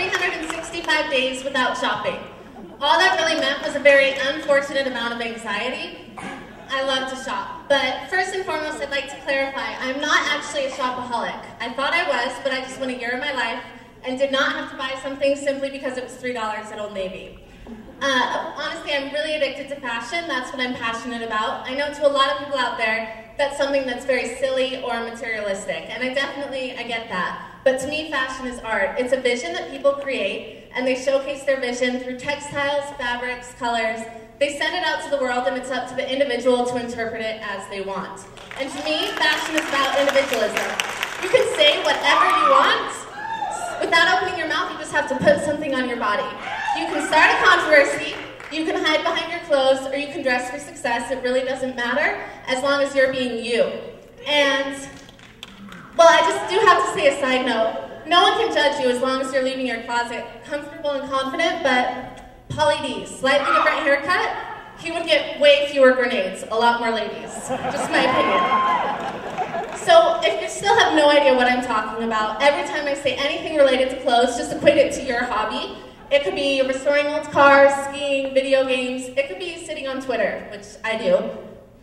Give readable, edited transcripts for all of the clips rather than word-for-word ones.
365 days without shopping. All that really meant was a very unfortunate amount of anxiety. I love to shop, but first and foremost, I'd like to clarify, I'm not actually a shopaholic. I thought I was, but I just went a year of my life and did not have to buy something simply because it was $3 at Old Navy. Honestly, I'm really addicted to fashion. That's what I'm passionate about. I know to a lot of people out there, that's something that's very silly or materialistic, and I get that. But to me, fashion is art. It's a vision that people create, and they showcase their vision through textiles, fabrics, colors. They send it out to the world, and it's up to the individual to interpret it as they want. And to me, fashion is about individualism. You can say whatever you want. Without opening your mouth, you just have to put something on your body. You can start a controversy, you can hide behind your clothes, or you can dress for success. It really doesn't matter, as long as you're being you. And, well, I just do have to say a side note. No one can judge you as long as you're leaving your closet comfortable and confident, but Pauly D, slightly different haircut, he would get way fewer grenades, a lot more ladies. Just my opinion. So if you still have no idea what I'm talking about, every time I say anything related to clothes, just equate it to your hobby. It could be restoring old cars, skiing, video games. It could be sitting on Twitter, which I do.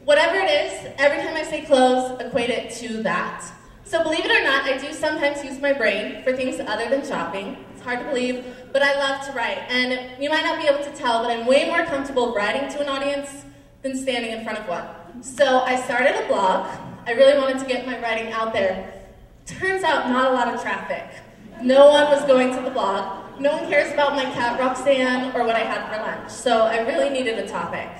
Whatever it is, every time I say clothes, equate it to that. So believe it or not, I do sometimes use my brain for things other than shopping. It's hard to believe, but I love to write. And you might not be able to tell, but I'm way more comfortable writing to an audience than standing in front of one. So I started a blog. I really wanted to get my writing out there. Turns out not a lot of traffic. No one was going to the blog. No one cares about my cat Roxanne or what I had for lunch. So I really needed a topic.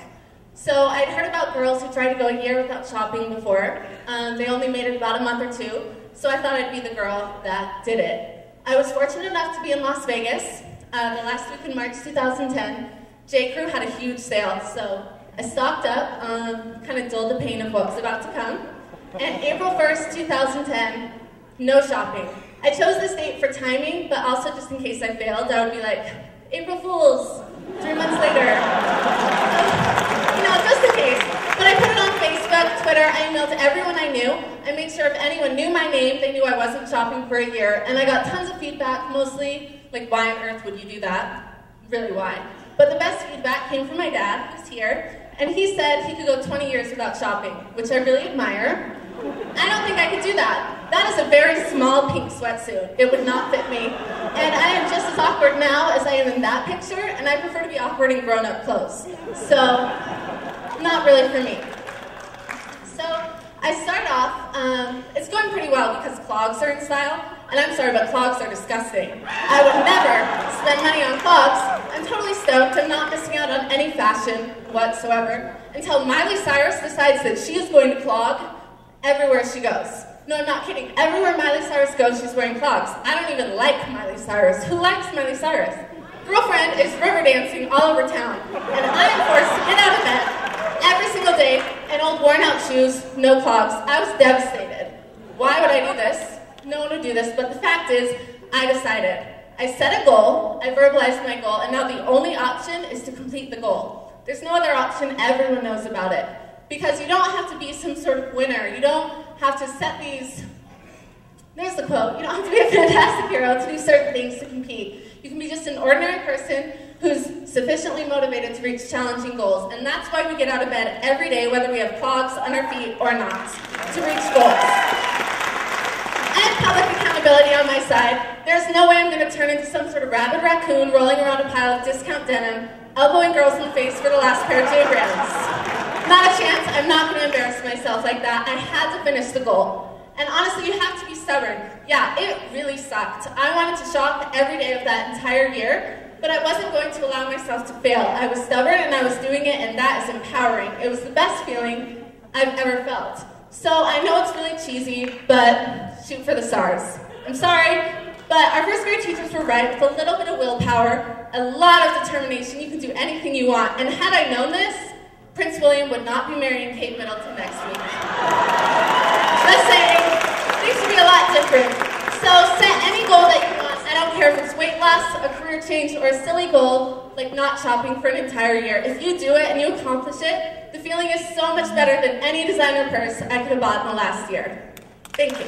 So I'd heard about girls who tried to go a year without shopping before. They only made it about a month or two. So I thought I'd be the girl that did it. I was fortunate enough to be in Las Vegas the last week in March 2010. J. Crew had a huge sale, so I stocked up, kind of dulled the pain of what was about to come. And April 1st, 2010, no shopping. I chose this date for timing, but also just in case I failed, I would be like, April Fools, 3 months later. You know, just in case. But I put it on Facebook, Twitter, I emailed to everyone I knew. I made sure if anyone knew my name, they knew I wasn't shopping for a year. And I got tons of feedback, mostly, like, why on earth would you do that? Really, why? But the best feedback came from my dad, who's here, and he said he could go 20 years without shopping, which I really admire. I don't think I could do that. That is a very small pink sweatsuit. It would not fit me. And I am just as awkward now as I am in that picture, and I prefer to be awkward in grown-up clothes. So, not really for me. So, I started off, it's going pretty well because clogs are in style, and I'm sorry, but clogs are disgusting. I would never spend money on clogs. I'm totally stoked. I'm not missing out on any fashion whatsoever until Miley Cyrus decides that she is going to clog everywhere she goes. No, I'm not kidding. Everywhere Miley Cyrus goes, she's wearing clogs. I don't even like Miley Cyrus. Who likes Miley Cyrus? Girlfriend is river dancing all over town, and I am forced to get out of bed every single day in old worn-out shoes, no clogs. I was devastated. Why would I do this? No one would do this, but the fact is, I decided. I set a goal, I verbalized my goal, and now the only option is to complete the goal. There's no other option. Everyone knows about it. Because you don't have to be some sort of winner. You don't have to set these, there's the quote, you don't have to be a fantastic hero to do certain things to compete. You can be just an ordinary person who's sufficiently motivated to reach challenging goals. And that's why we get out of bed every day, whether we have clogs on our feet or not, to reach goals. I have public accountability on my side. There's no way I'm going to turn into some sort of rabid raccoon rolling around a pile of discount denim, elbowing girls in the face for the last pair of J-Brands. Not a chance. I'm not going to embarrass myself like that. I had to finish the goal. And honestly, you have to be stubborn. Yeah, it really sucked. I wanted to shop every day of that entire year, but I wasn't going to allow myself to fail. I was stubborn and I was doing it, and that is empowering. It was the best feeling I've ever felt. So I know it's really cheesy, but shoot for the stars. I'm sorry, but our first grade teachers were right. With a little bit of willpower, a lot of determination, you can do anything you want. And had I known this, Prince William would not be marrying Kate Middleton next week. Just saying, things would be a lot different. So set any goal that you want. I don't care if it's weight loss, a career change, or a silly goal like not shopping for an entire year. If you do it and you accomplish it, the feeling is so much better than any designer purse I could have bought in the last year. Thank you.